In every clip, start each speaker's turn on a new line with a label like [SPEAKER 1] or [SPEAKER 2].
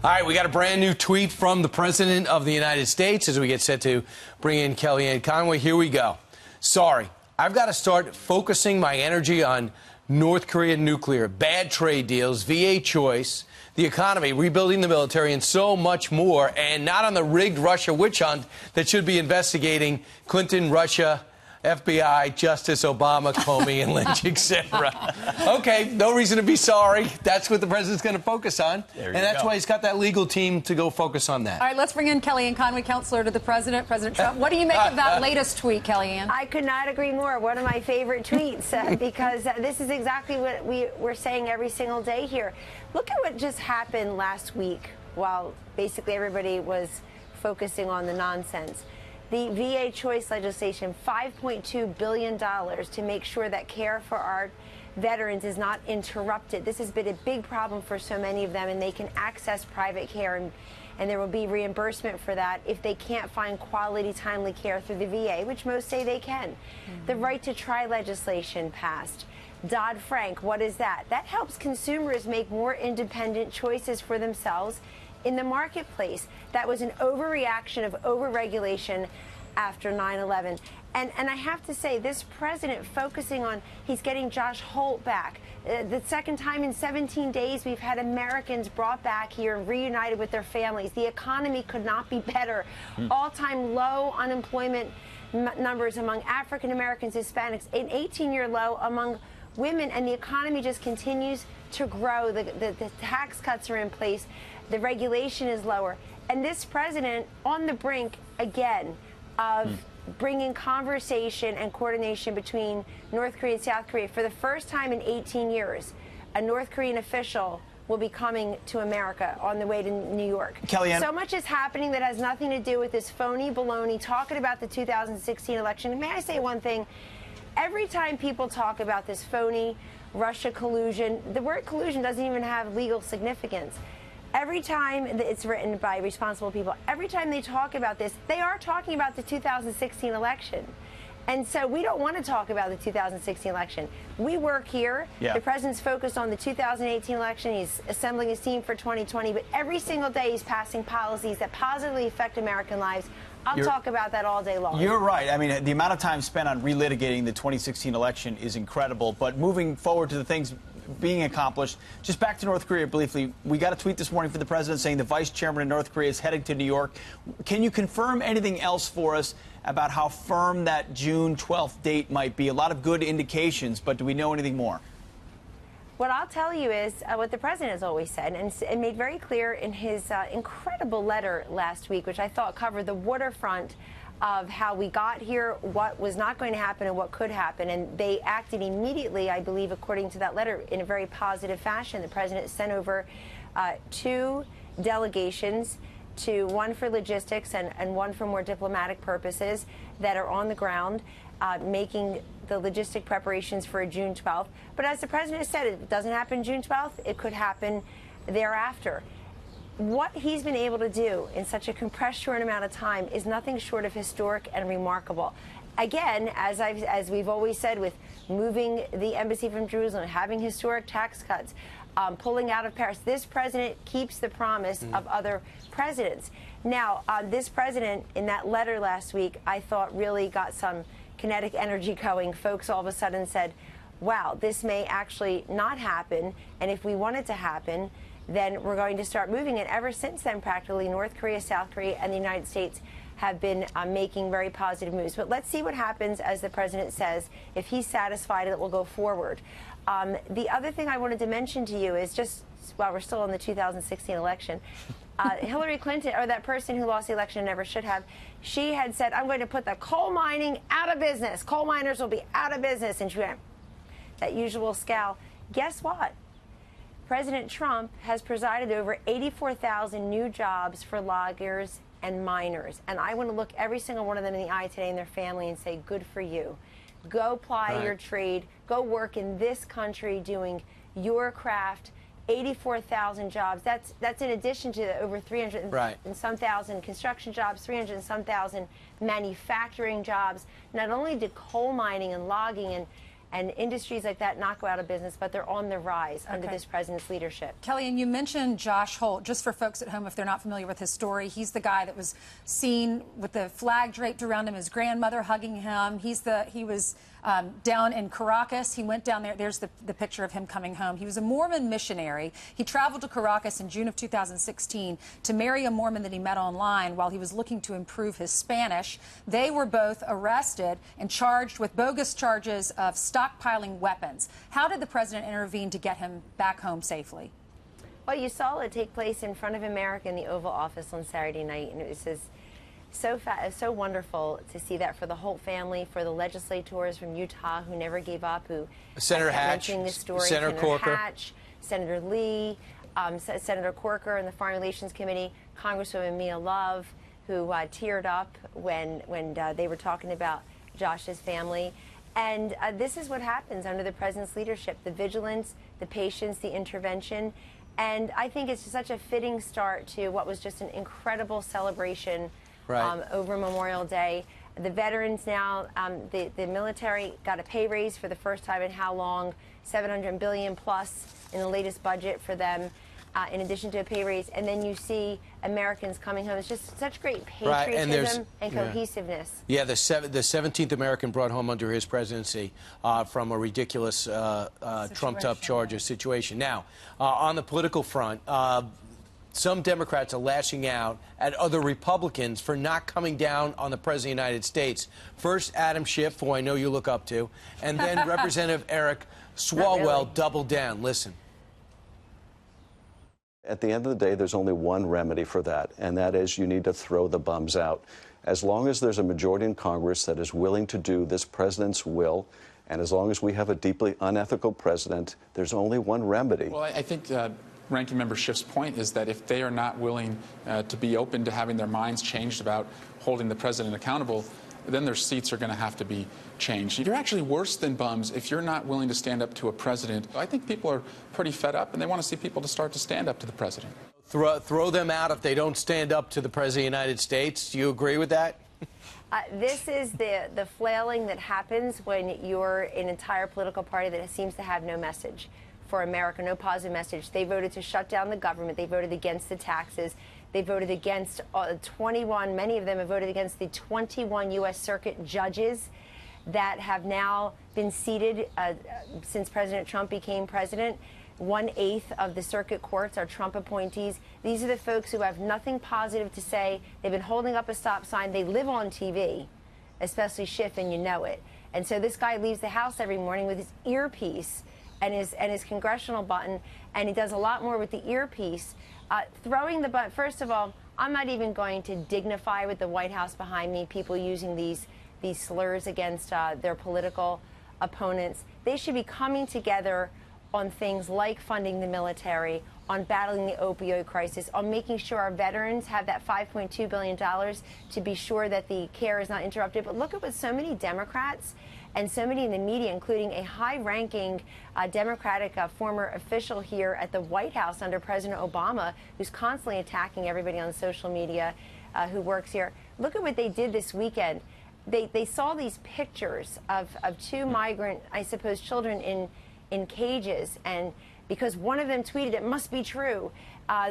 [SPEAKER 1] All right, we got a brand new tweet from the President of the United States as we get set to bring in Kellyanne Conway. Here we go. Sorry, I've got to start focusing my energy on North Korean nuclear, bad trade deals, VA choice, the economy, rebuilding the military, and so much more, and not on the rigged Russia witch hunt that should be investigating Clinton, Russia, FBI, Justice, Obama, Comey, and Lynch, etc. Okay, no reason to be sorry. That's what the president's going to focus on. And that's why he's got that legal team to go focus on that.
[SPEAKER 2] All right, let's bring in Kellyanne Conway, counselor to the president, President Trump. What do you make of that latest tweet, Kellyanne?
[SPEAKER 3] I could not agree more. One of my favorite tweets, because this is exactly what we're saying every single day here. Look at what just happened last week while basically everybody was focusing on the nonsense. The VA choice legislation, $5.2 billion to make sure that care for our veterans is not interrupted. This has been a big problem for so many of them, and they can access private care, and there will be reimbursement for that if they can't find quality, timely care through the VA, which most say they can. The right to try legislation passed. Dodd-Frank, what is that? That helps consumers make more independent choices for themselves in the marketplace. That was an overreaction of overregulation after 9/11. And I have to say, this president focusing on, he's getting Josh Holt back. The second time in 17 days we've had Americans brought back here and reunited with their families. The economy could not be better. All-time low unemployment numbers among African Americans, Hispanics, an 18-year low among women, and the economy just continues to grow. The tax cuts are in place. The regulation is lower. And this president on the brink, again, of bringing conversation and coordination between North Korea and South Korea. For the first time in 18 years, a North Korean official will be coming to America on the way to New York.
[SPEAKER 4] Kellyanne.
[SPEAKER 3] So much is happening that has nothing to do with this phony baloney talking about the 2016 election. May I say one thing? Every time people talk about this phony Russia collusion, the word collusion doesn't even have legal significance. Every time it's written by responsible people, every time they talk about this, they are talking about the 2016 election. And so we don't want to talk about the 2016 election. We work here.
[SPEAKER 4] Yeah.
[SPEAKER 3] The president's focused on the 2018 election. He's assembling his team for 2020. But every single day he's passing policies that positively affect American lives. I'll talk about that all day long.
[SPEAKER 4] You're right. I mean, the amount of time spent on relitigating the 2016 election is incredible. But moving forward to the things being accomplished, just back to North Korea briefly, we got a tweet this morning from the president saying the vice chairman of North Korea is heading to New York. Can you confirm anything else for us about how firm that June 12th date might be? A lot of good indications, but do we know anything more?
[SPEAKER 3] What I'll tell you is what the president has always said and made very clear in his incredible letter last week, which I thought covered the waterfront of how we got here, what was not going to happen, and what could happen. And they acted immediately, I believe, according to that letter, in a very positive fashion. The president sent over 2 delegations, one for logistics and one for more diplomatic purposes, that are on the ground making the logistic preparations for June 12th. But as the president has said, it doesn't happen June 12th. It could happen thereafter. What he's been able to do in such a compressed short amount of time is nothing short of historic and remarkable. Again, as we've always said, with moving the embassy from Jerusalem, having historic tax cuts, pulling out of Paris, this president keeps the promise of other presidents. Now, this president, in that letter last week, I thought really got some kinetic energy going. Folks all of a sudden said, wow, this may actually not happen, and if we want it to happen, then we're going to start moving. And ever since then, practically, North Korea, South Korea, and the United States have been making very positive moves. But let's see what happens, as the president says. If he's satisfied, it will go forward. The other thing I wanted to mention to you is, just while we're still in the 2016 election, Hillary Clinton, or that person who lost the election and never should have, she had said, I'm going to put the coal mining out of business. Coal miners will be out of business. And she went, that usual scowl. Guess what? President Trump has presided over 84,000 new jobs for loggers and miners. And I want to look every single one of them in the eye today and their family and say, good for you. Go ply your trade. Go work in this country doing your craft. 84,000 jobs. That's in addition to the over 300 and some thousand construction jobs, 300 and some thousand manufacturing jobs. Not only did coal mining and logging And industries like that not go out of business, but they're on the rise under this president's leadership.
[SPEAKER 2] Kellyanne, you mentioned Josh Holt. Just for folks at home, if they're not familiar with his story, he's the guy that was seen with the flag draped around him, his grandmother hugging him. He was down in Caracas. He went down there. There's the picture of him coming home. He was a Mormon missionary. He traveled to Caracas in June of 2016 to marry a Mormon that he met online while he was looking to improve his Spanish. They were both arrested and charged with bogus charges of stockpiling weapons. How did the president intervene to get him back home safely?
[SPEAKER 3] Well, you saw it take place in front of America in the Oval Office on Saturday night, and it was so wonderful to see that for the Holt family, for the legislators from Utah who never gave up, who
[SPEAKER 1] Senator Hatch,
[SPEAKER 3] this story,
[SPEAKER 1] Senator Corker,
[SPEAKER 3] Hatch, Senator Lee, Senator Corker in the Foreign Relations Committee, Congresswoman Mia Love, who teared up when they were talking about Josh's family. And this is what happens under the president's leadership: the vigilance, the patience, the intervention. And I think it's such a fitting start to what was just an incredible celebration over Memorial Day. The veterans now, the military got a pay raise for the first time in how long? $700 billion plus in the latest budget for them, in addition to a pay raise. And then you see Americans coming home. It's just such great patriotism and cohesiveness.
[SPEAKER 1] Yeah, the 17th American brought home under his presidency from a ridiculous trumped-up charges situation. Now, on the political front, some Democrats are lashing out at other Republicans for not coming down on the President of the United States. First, Adam Schiff, who I know you look up to, and then Representative Eric Swalwell doubled down. Listen.
[SPEAKER 5] At the end of the day, there's only one remedy for that, and that is you need to throw the bums out. As long as there's a majority in Congress that is willing to do this president's will, and as long as we have a deeply unethical president, there's only one remedy.
[SPEAKER 6] Well, I think Ranking Member Schiff's point is that if they are not willing to be open to having their minds changed about holding the president accountable, then their seats are going to have to be changed. You're actually worse than bums if you're not willing to stand up to a president. I think people are pretty fed up, and they want to see people to start to stand up to the president.
[SPEAKER 1] Throw them out if they don't stand up to the President of the United States. Do you agree with that?
[SPEAKER 3] This is the flailing that happens when you're an entire political party that seems to have no message for America, no positive message. They voted to shut down the government. They voted against the taxes. They voted against 21, many of them have voted against the 21 U.S. Circuit judges that have now been seated since President Trump became president. 1/8 of the circuit courts are Trump appointees. These are the folks who have nothing positive to say. They've been holding up a stop sign. They live on TV, especially Schiff, and you know it. And so this guy leaves the House every morning with his earpiece and his congressional button, and he does a lot more with the earpiece. Throwing the button, first of all, I'm not even going to dignify with the White House behind me, people using these slurs against their political opponents. They should be coming together on things like funding the military, on battling the opioid crisis, on making sure our veterans have that $5.2 billion to be sure that the care is not interrupted. But look at what so many Democrats and so many in the media, including a high-ranking Democratic former official here at the White House under President Obama, who's constantly attacking everybody on social media who works here. Look at what they did this weekend. They saw these pictures of two migrant, I suppose, children in cages, and because one of them tweeted it must be true,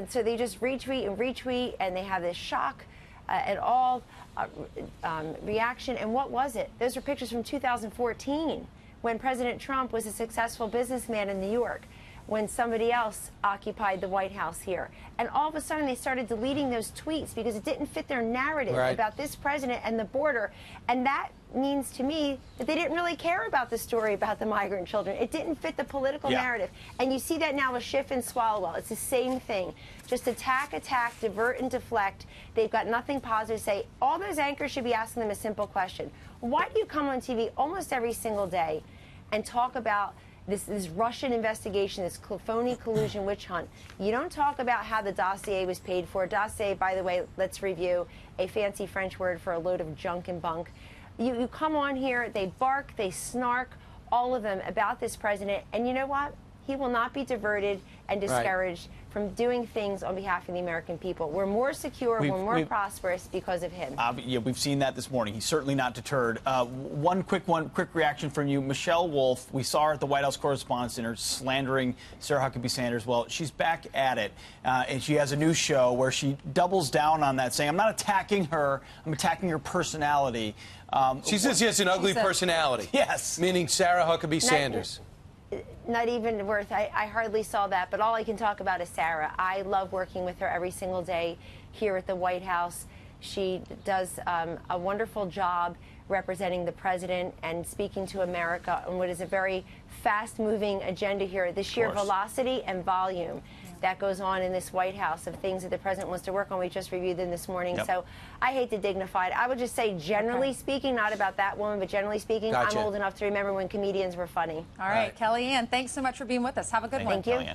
[SPEAKER 3] so they just retweet, and they have this shock and all reaction. And what was it? Those are pictures from 2014 when President Trump was a successful businessman in New York, when somebody else occupied the White House here. And all of a sudden they started deleting those tweets because it didn't fit their narrative about this president and the border. And that means to me that they didn't really care about the story about the migrant children. It didn't fit the political narrative. And you see that now with Schiff and Swalwell. It's the same thing. Just attack, divert, and deflect. They've got nothing positive to say. All those anchors should be asking them a simple question. Why do you come on TV almost every single day and talk about this Russian investigation, this phony collusion witch hunt? You don't talk about how the dossier was paid for. Dossier, by the way, let's review, a fancy French word for a load of junk and bunk. You come on here, they bark, they snark, all of them, about this president, and you know what? He will not be diverted. and discouraged from doing things on behalf of the American people. We're more secure, we're more prosperous because of him.
[SPEAKER 4] Yeah, we've seen that this morning. He's certainly not deterred. One quick reaction from you. Michelle Wolf, we saw her at the White House Correspondents' Dinner slandering Sarah Huckabee Sanders. Well, she's back at it, and she has a new show where she doubles down on that, saying, I'm not attacking her, I'm attacking her personality.
[SPEAKER 1] She says she has an ugly personality.
[SPEAKER 4] Yes.
[SPEAKER 1] Meaning Sarah Huckabee Sanders.
[SPEAKER 3] Not even worth. I hardly saw that, but all I can talk about is Sarah. I love working with her every single day here at the White House. She does a wonderful job representing the president and speaking to America on what is a very fast-moving agenda here. The sheer velocity and volume that goes on in this White House of things that the president wants to work on. We just reviewed them this morning. So I hate to dignify it. I would just say, generally speaking, not about that woman, but generally speaking, I'm old enough to remember when comedians were funny.
[SPEAKER 2] All right, Kellyanne, thanks so much for being with us. Have a good one.
[SPEAKER 3] Thank you.